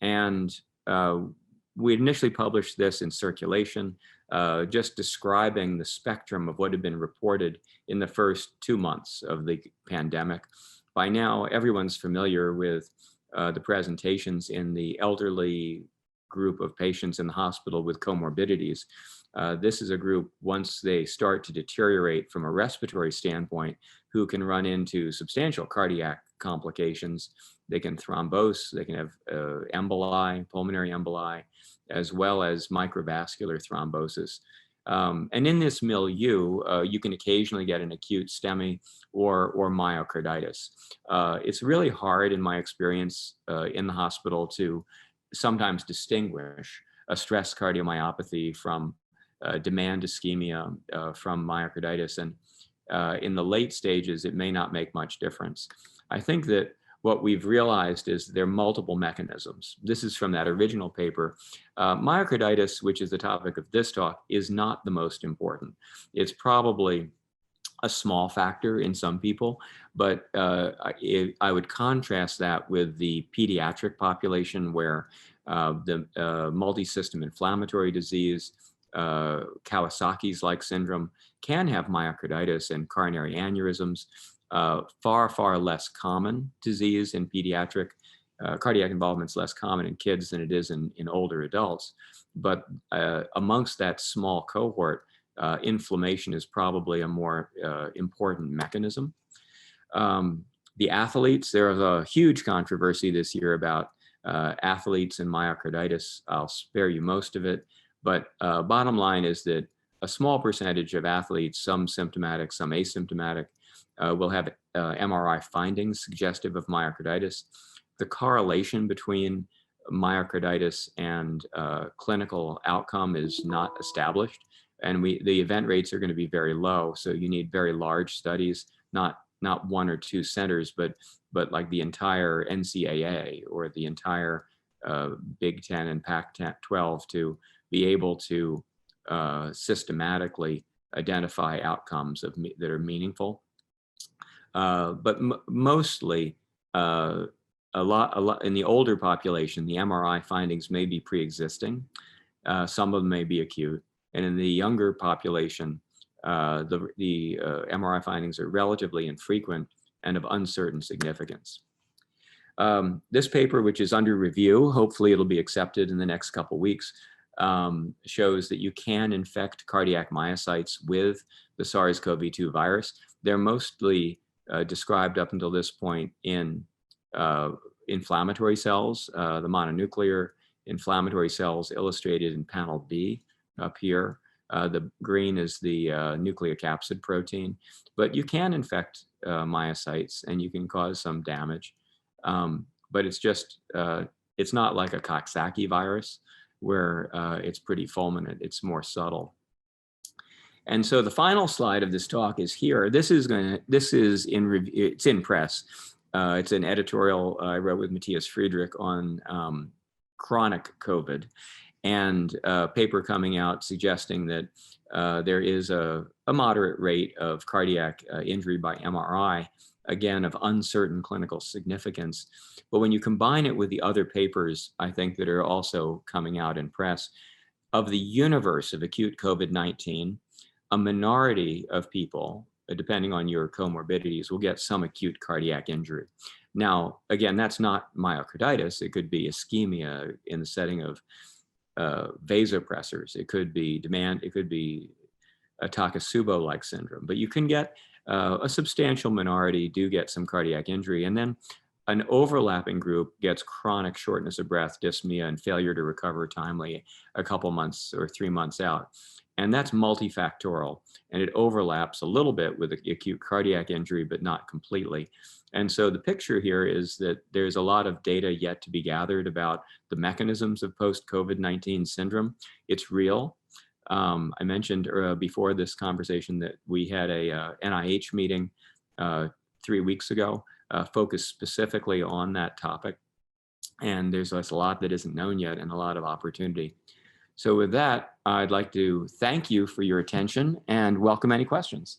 And we initially published this in Circulation, just describing the spectrum of what had been reported in the first 2 months of the pandemic. By now, everyone's familiar with the presentations in the elderly group of patients in the hospital with comorbidities. This is a group, once they start to deteriorate from a respiratory standpoint, who can run into substantial cardiac complications. They can thrombose, they can have emboli, pulmonary emboli, as well as microvascular thrombosis. And in this milieu, you can occasionally get an acute STEMI or myocarditis. It's really hard, in my experience, in the hospital to sometimes distinguish a stress cardiomyopathy from demand ischemia from myocarditis. And in the late stages, it may not make much difference. I think that what we've realized is there are multiple mechanisms. This is from that original paper. Myocarditis, which is the topic of this talk, is not the most important. It's probably a small factor in some people, but I would contrast that with the pediatric population where the multi-system inflammatory disease, Kawasaki's like syndrome, can have myocarditis and coronary aneurysms. Far, far less common disease in pediatric. Cardiac involvement is less common in kids than it is in older adults. But amongst that small cohort, inflammation is probably a more important mechanism. The athletes, there was a huge controversy this year about athletes and myocarditis. I'll spare you most of it. But bottom line is that a small percentage of athletes, some symptomatic, some asymptomatic, will have MRI findings suggestive of myocarditis. The correlation between myocarditis and clinical outcome is not established, and the event rates are going to be very low. So you need very large studies, not one or two centers, but like the entire NCAA or the entire Big Ten and Pac-12 to be able to systematically identify outcomes that are meaningful. But mostly, a lot in the older population, the MRI findings may be pre-existing. Some of them may be acute, and in the younger population, the MRI findings are relatively infrequent and of uncertain significance. This paper, which is under review, hopefully it'll be accepted in the next couple weeks, shows that you can infect cardiac myocytes with the SARS-CoV-2 virus. They're mostly described up until this point in inflammatory cells, the mononuclear inflammatory cells illustrated in panel B up here. The green is the nucleocapsid protein, but you can infect myocytes and you can cause some damage. But it's just, it's not like a Coxsackie virus where it's pretty fulminant, it's more subtle. And so the final slide of this talk is here. This is in review, it's in press. It's an editorial I wrote with Matthias Friedrich on chronic COVID, and a paper coming out suggesting that there is a moderate rate of cardiac injury by MRI, again, of uncertain clinical significance. But when you combine it with the other papers, I think, that are also coming out in press, of the universe of acute COVID-19, a minority of people, depending on your comorbidities, will get some acute cardiac injury. Now, again, that's not myocarditis. It could be ischemia in the setting of vasopressors. It could be a Takotsubo-like syndrome, but you can get a substantial minority do get some cardiac injury, and then an overlapping group gets chronic shortness of breath, dyspnea, and failure to recover timely a couple months or 3 months out. And that's multifactorial, and it overlaps a little bit with acute cardiac injury, but not completely. And so the picture here is that there's a lot of data yet to be gathered about the mechanisms of post-COVID-19 syndrome. It's real. I mentioned before this conversation that we had a NIH meeting 3 weeks ago focused specifically on that topic. And there's a lot that isn't known yet and a lot of opportunity. So with that, I'd like to thank you for your attention and welcome any questions.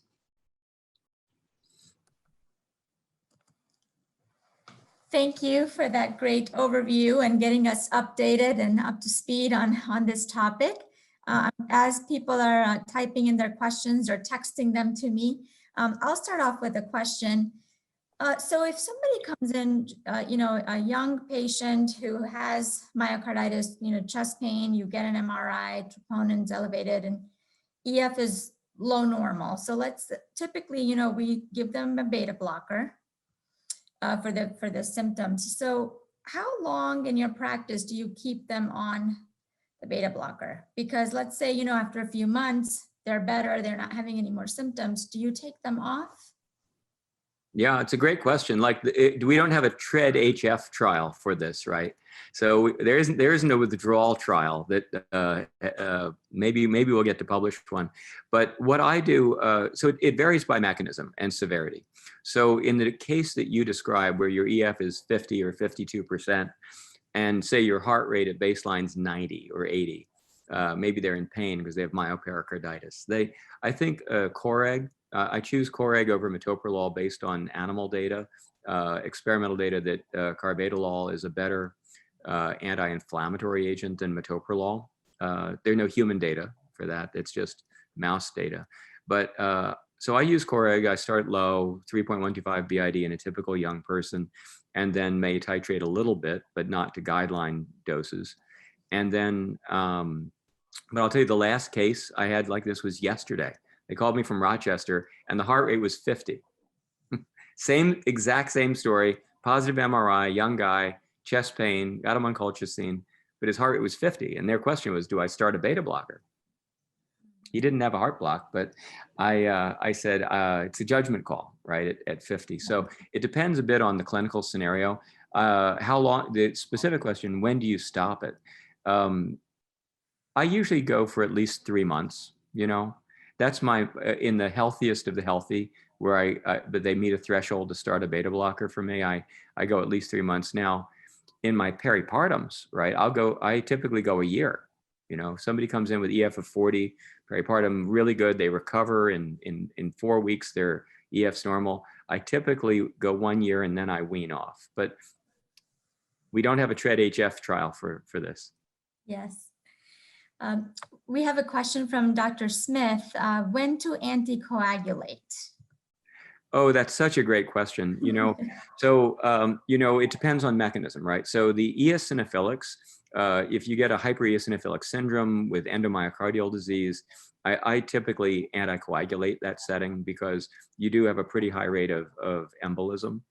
Thank you for that great overview and getting us updated and up to speed on this topic. As people are typing in their questions or texting them to me, I'll start off with a question. So if somebody comes in, a young patient who has myocarditis, chest pain, you get an MRI, troponins elevated, and EF is low normal. So let's typically, we give them a beta blocker for the symptoms. So how long in your practice do you keep them on the beta blocker? Because let's say, after a few months, they're better, they're not having any more symptoms. Do you take them off? Yeah, it's a great question. Like, we don't have a TREAD-HF trial for this, right? So there isn't a withdrawal trial that maybe we'll get to publish one. But what I do, so it varies by mechanism and severity. So in the case that you describe, where your EF is 50 or 52%, and say your heart rate at baseline's 90 or 80, maybe they're in pain because they have myopericarditis. I think Coreg. I choose Coreg over metoprolol based on animal data, experimental data that carvedilol is a better anti-inflammatory agent than metoprolol. There are no human data for that. It's just mouse data. But so I use Coreg. I start low, 3.125 BID in a typical young person, and then may titrate a little bit, but not to guideline doses. And then, but I'll tell you, the last case I had like this was yesterday. They called me from Rochester, and the heart rate was 50. Exact same story, positive MRI, young guy, chest pain, got him on colchicine, but his heart rate was 50. And their question was, do I start a beta blocker? He didn't have a heart block, but I said, it's a judgment call, right, at 50. So it depends a bit on the clinical scenario. How long, the specific question, when do you stop it? I usually go for at least 3 months, you know. That's my, in the healthiest of the healthy, where but they meet a threshold to start a beta blocker for me. I go at least 3 months. Now, in my peripartums, right, I typically go a year. You know, somebody comes in with EF of 40, peripartum really good, they recover in 4 weeks, their EF's normal. I typically go 1 year and then I wean off. But we don't have a TREAD-HF trial for this. Yes. We have a question from Dr. Smith. When to anticoagulate? Oh, that's such a great question. You know, so, you know, it depends on mechanism, right? So the eosinophilics, if you get a hypereosinophilic syndrome with endomyocardial disease, I typically anticoagulate that setting because you do have a pretty high rate of embolism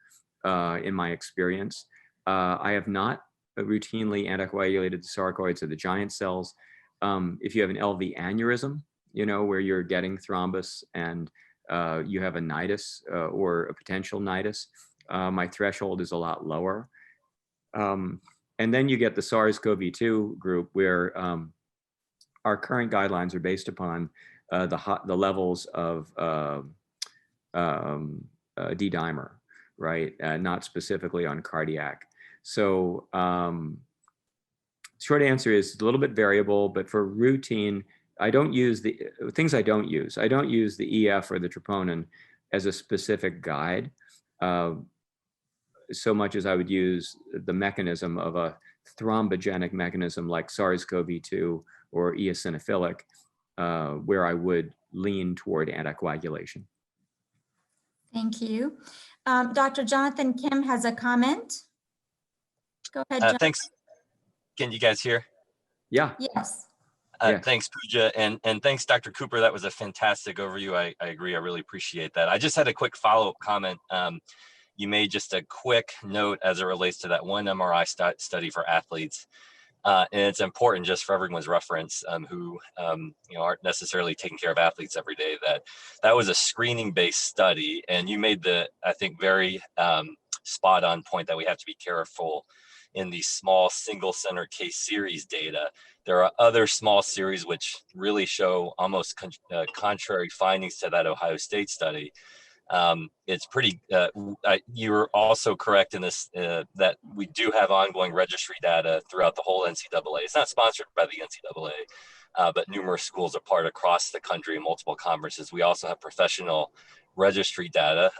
in my experience. I have not routinely anticoagulated the sarcoids or the giant cells. If you have an LV aneurysm, you know, where you're getting thrombus and you have a nidus or a potential nidus, my threshold is a lot lower. And then you get the SARS-CoV-2 group where our current guidelines are based upon the levels of D-dimer, right? Not specifically on cardiac. So short answer is a little bit variable, but for routine, I don't use the things I don't use. I don't use the EF or the troponin as a specific guide so much as I would use the mechanism of a thrombogenic mechanism like SARS-CoV-2 or eosinophilic, where I would lean toward anticoagulation. Thank you. Dr. Jonathan Kim has a comment. Go ahead, Jonathan. Thanks. Can you guys hear? Yeah. Yes. Yes. Thanks, Pooja, and thanks, Dr. Cooper. That was a fantastic overview. I agree. I really appreciate that. I just had a quick follow-up comment. You made just a quick note as it relates to that one MRI study for athletes. And it's important just for everyone's reference who you know, aren't necessarily taking care of athletes every day, that was a screening-based study. And you made the, I think, very spot on point that we have to be careful in these small single center case series data. There are other small series which really show almost contrary findings to that Ohio State study. It's pretty, you're also correct in this, that we do have ongoing registry data throughout the whole NCAA. It's not sponsored by the NCAA, but numerous schools are part across the country in multiple conferences. We also have professional registry data,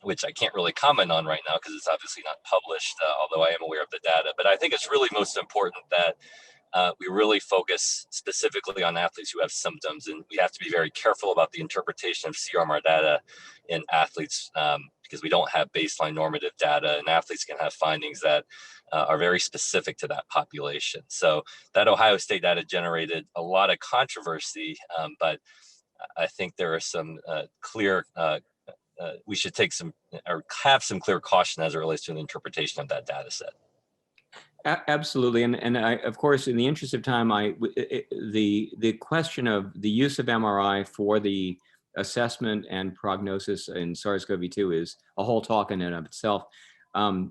which I can't really comment on right now because it's obviously not published, although I am aware of the data. But I think it's really most important that we really focus specifically on athletes who have symptoms, and we have to be very careful about the interpretation of CRMR data in athletes because we don't have baseline normative data, and athletes can have findings that are very specific to that population. So that Ohio State data generated a lot of controversy, but I think there are some clear we should take some or have some clear caution as it relates to the interpretation of that data set. Absolutely, and I, of course, in the interest of time, the question of the use of MRI for the assessment and prognosis in SARS-CoV-2 is a whole talk in and of itself.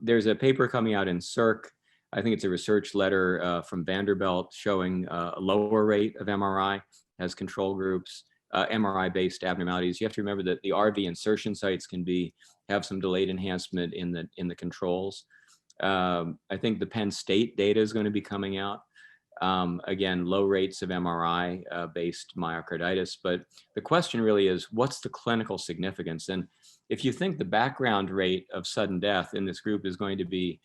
There's a paper coming out in Circ. I think it's a research letter from Vanderbilt showing a lower rate of MRI as control groups, MRI-based abnormalities. You have to remember that the RV insertion sites can have some delayed enhancement in the controls. I think the Penn State data is going to be coming out. Again, low rates of MRI-based myocarditis. But the question really is, what's the clinical significance? And if you think the background rate of sudden death in this group is going to be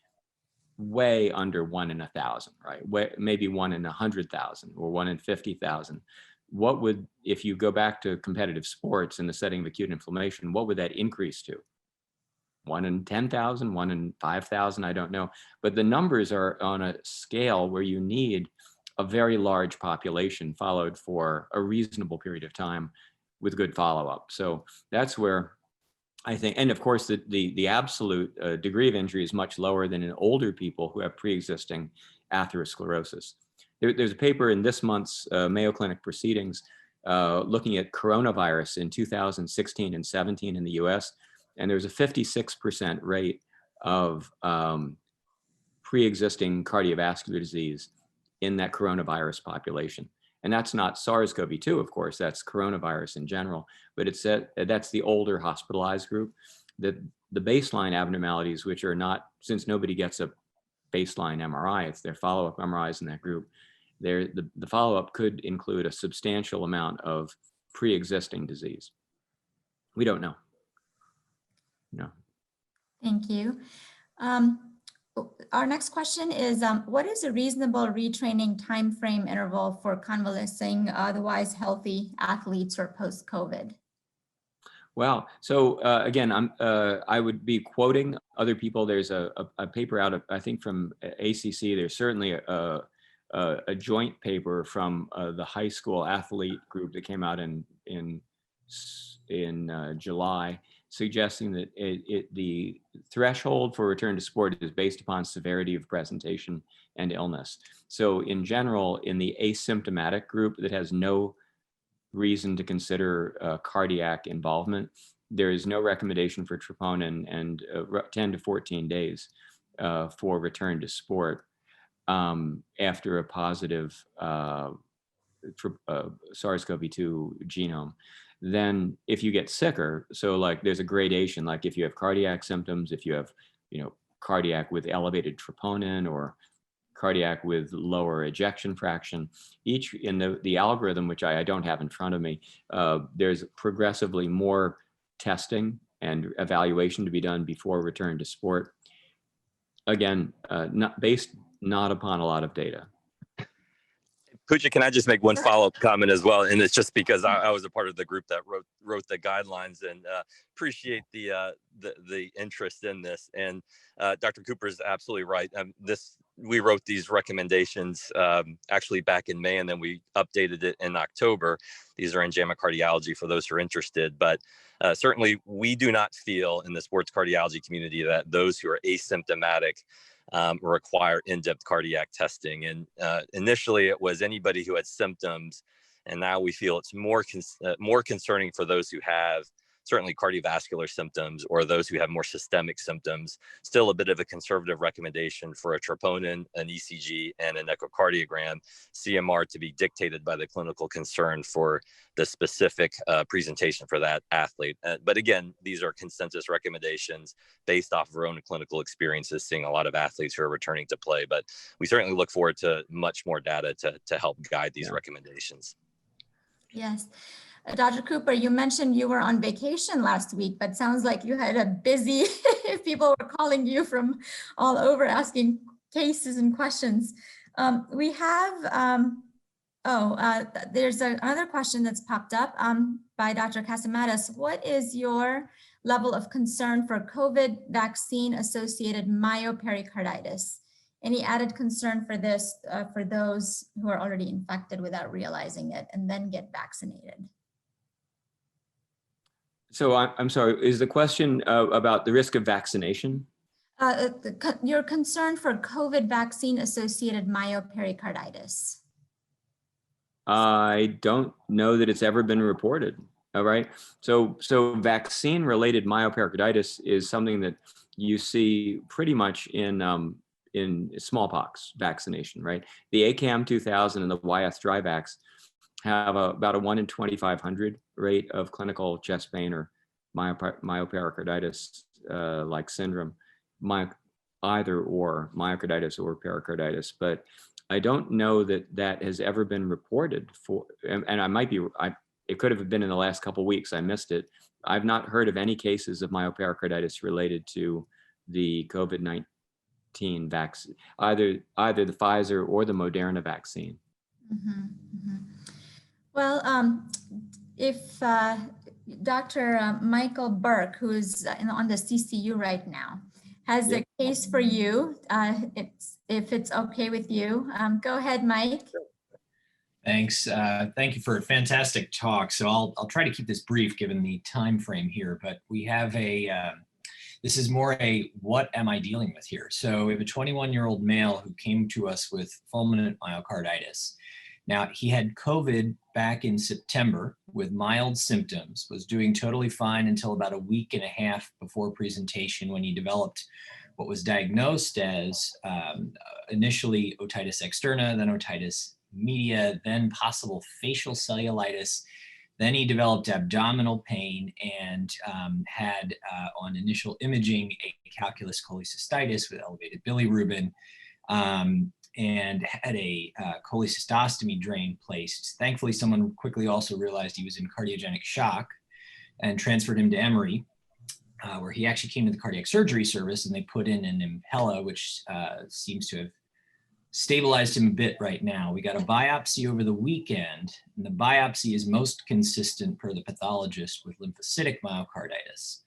way under 1 in 1,000, right? Maybe 1 in 100,000 or 1 in 50,000. What would, if you go back to competitive sports in the setting of acute inflammation, what would that increase to? 1 in 10,000, 1 in 5,000, I don't know. But the numbers are on a scale where you need a very large population followed for a reasonable period of time with good follow-up. So that's where I think, and of course, the absolute degree of injury is much lower than in older people who have pre-existing atherosclerosis. There's a paper in this month's Mayo Clinic proceedings looking at coronavirus in 2016 and 17 in the US, and there's a 56% rate of pre-existing cardiovascular disease in that coronavirus population. And that's not SARS-CoV-2, of course, that's coronavirus in general, but that's the older hospitalized group. The baseline abnormalities, which are not, since nobody gets a baseline MRI, it's their follow-up MRIs in that group, the follow-up could include a substantial amount of pre-existing disease. We don't know. No. Thank you. Our next question is, what is a reasonable retraining timeframe interval for convalescing otherwise healthy athletes or post-COVID? Well, so again, I would be quoting other people. There's a paper out of, I think, from ACC. There's certainly a joint paper from the high school athlete group that came out in July, suggesting that the threshold for return to sport is based upon severity of presentation and illness. So in general, in the asymptomatic group that has no reason to consider cardiac involvement, there is no recommendation for troponin and 10 to 14 days for return to sport after a positive SARS-CoV-2 genome. Then if you get sicker, so like there's a gradation, like if you have cardiac symptoms, if you have, cardiac with elevated troponin or cardiac with lower ejection fraction, each in the algorithm, which I don't have in front of me, there's progressively more testing and evaluation to be done before return to sport. Again, not upon a lot of data. Pooja, can I just make one follow-up comment as well? And it's just because I was a part of the group that wrote the guidelines, and appreciate the interest in this. And Dr. Cooper is absolutely right. We wrote these recommendations actually back in May, and then we updated it in October. These are in JAMA Cardiology for those who are interested. But certainly, we do not feel in the sports cardiology community that those who are asymptomatic require in-depth cardiac testing. And initially it was anybody who had symptoms, and now we feel it's more concerning for those who have certainly cardiovascular symptoms or those who have more systemic symptoms. Still a bit of a conservative recommendation for a troponin, an ECG, and an echocardiogram, CMR, to be dictated by the clinical concern for the specific presentation for that athlete. But again, these are consensus recommendations based off of our own clinical experiences, seeing a lot of athletes who are returning to play. But we certainly look forward to much more data to help guide these recommendations. Yes. Dr. Cooper, you mentioned you were on vacation last week, but sounds like you had a busy, people were calling you from all over asking cases and questions. We have, there's another question that's popped up by Dr. Casamatas. What is your level of concern for COVID vaccine-associated myopericarditis? Any added concern for this for those who are already infected without realizing it and then get vaccinated? So I'm sorry, is the question about the risk of vaccination? Your concern for COVID vaccine-associated myopericarditis. I don't know that it's ever been reported. All right. So vaccine-related myopericarditis is something that you see pretty much in smallpox vaccination, right? The ACAM 2000 and the YS Dryvax have about a 1 in 2,500 rate of clinical chest pain or myopericarditis like syndrome, either or myocarditis or pericarditis. But I don't know that has ever been reported for, and I might be, it could have been in the last couple of weeks. I missed it. I've not heard of any cases of myopericarditis related to the COVID-19 vaccine, either the Pfizer or the Moderna vaccine. Well, if Dr. Michael Burke, who's on the CCU right now, has a case for you, if it's okay with you, go ahead, Mike. Thanks. Thank you for a fantastic talk. So I'll try to keep this brief given the time frame here, but we have this is more a what am I dealing with here? So we have a 21-year-old male who came to us with fulminant myocarditis. Now, he had COVID back in September with mild symptoms, was doing totally fine until about a week and a half before presentation when he developed what was diagnosed as initially otitis externa, then otitis media, then possible facial cellulitis. Then he developed abdominal pain and had on initial imaging a calculus cholecystitis with elevated bilirubin. And had a cholecystostomy drain placed. Thankfully, someone quickly also realized he was in cardiogenic shock and transferred him to Emory, where he actually came to the cardiac surgery service, and they put in an Impella, which seems to have stabilized him a bit right now. We got a biopsy over the weekend, and the biopsy is most consistent per the pathologist with lymphocytic myocarditis.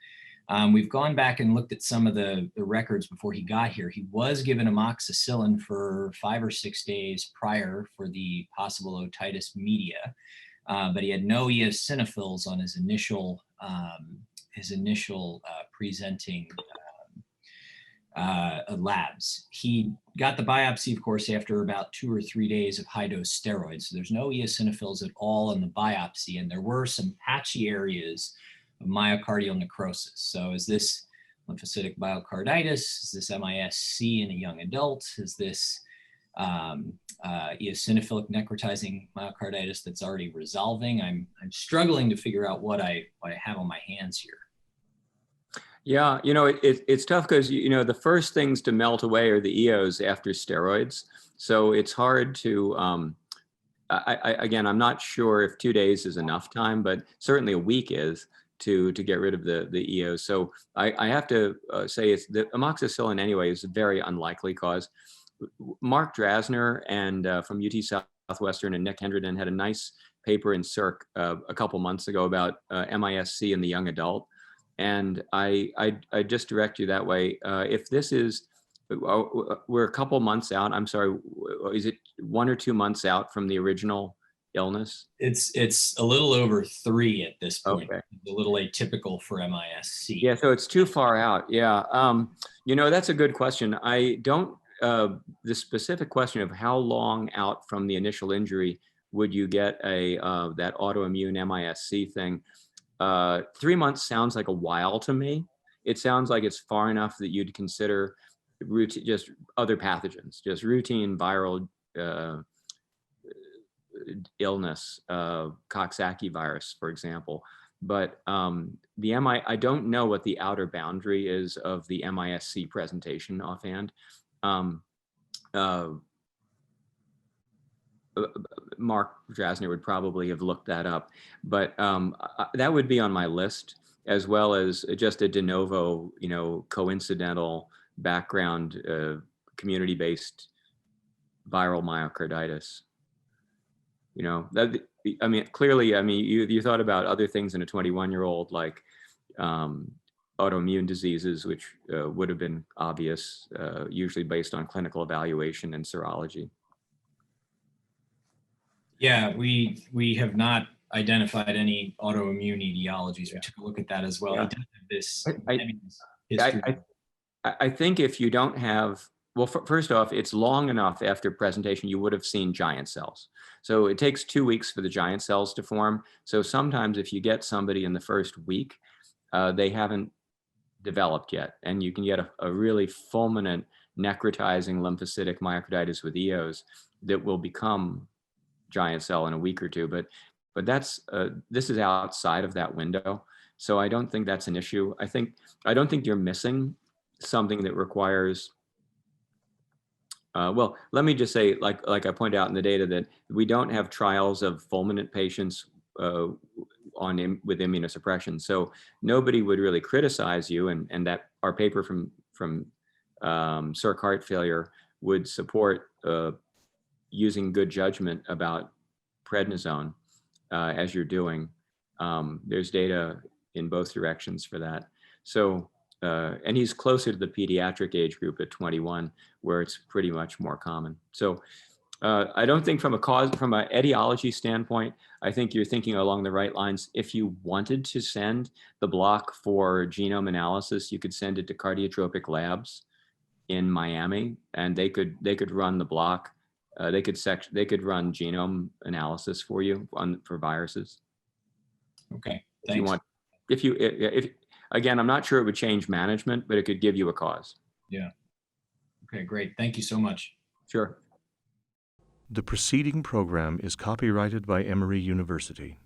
We've gone back and looked at some of the records before he got here. He was given amoxicillin for 5 or 6 days prior for the possible otitis media, but he had no eosinophils on his initial presenting labs. He got the biopsy, of course, after about 2 or 3 days of high-dose steroids. So there's no eosinophils at all in the biopsy, and there were some patchy areas of myocardial necrosis. So is this lymphocytic myocarditis? Is this MISC in a young adult? Is this eosinophilic necrotizing myocarditis that's already resolving? I'm struggling to figure out what I have on my hands here. Yeah, it's tough because, the first things to melt away are the EOs after steroids. So it's hard to, again, I'm not sure if 2 days is enough time, but certainly a week is to get rid of the EOs. So I have to say it's the amoxicillin anyway is a very unlikely cause. Mark Drasner and from UT Southwestern and Nick Hendreden had a nice paper in Circ a couple months ago about MISC in the young adult. And I just direct you that way. If this is, we're a couple months out, I'm sorry, is it 1 or 2 months out from the original illness? It's a little over 3 at this point. Okay. It's a little atypical for MISC. Yeah, so it's too far out. Yeah, that's a good question. I don't, the specific question of how long out from the initial injury would you get that autoimmune MISC thing? 3 months sounds like a while to me. It sounds like it's far enough that you'd consider just other pathogens, just routine viral illness, Coxsackie virus, for example. But I don't know what the outer boundary is of the MISC presentation offhand. Mark Drasner would probably have looked that up, but that would be on my list, as well as just a de novo, coincidental background, community-based viral myocarditis. Clearly, you thought about other things in a 21-year-old, like autoimmune diseases, which would have been obvious, usually based on clinical evaluation and serology. Yeah, we have not identified any autoimmune etiologies. We took a look at that as well. Yeah. He does have this I think if you don't have Well, first off, it's long enough after presentation you would have seen giant cells. So it takes 2 weeks for the giant cells to form. So sometimes if you get somebody in the first week, they haven't developed yet. And you can get a really fulminant necrotizing lymphocytic myocarditis with EOs that will become giant cell in a week or two. But that's this is outside of that window. So I don't think that's an issue. I don't think you're missing something that requires well, let me just say, like I pointed out in the data, that we don't have trials of fulminant patients with immunosuppression. So nobody would really criticize you, and that our paper from circ heart failure would support using good judgment about prednisone as you're doing. There's data in both directions for that. So. And he's closer to the pediatric age group at 21, where it's pretty much more common. So I don't think from an etiology standpoint, I think you're thinking along the right lines. If you wanted to send the block for genome analysis, you could send it to Cardiotropic Labs in Miami, and they could run the block. They could run genome analysis for you for viruses. Okay, thanks. If you want, again, I'm not sure it would change management, but it could give you a cause. Yeah. Okay, great. Thank you so much. Sure. The preceding program is copyrighted by Emory University.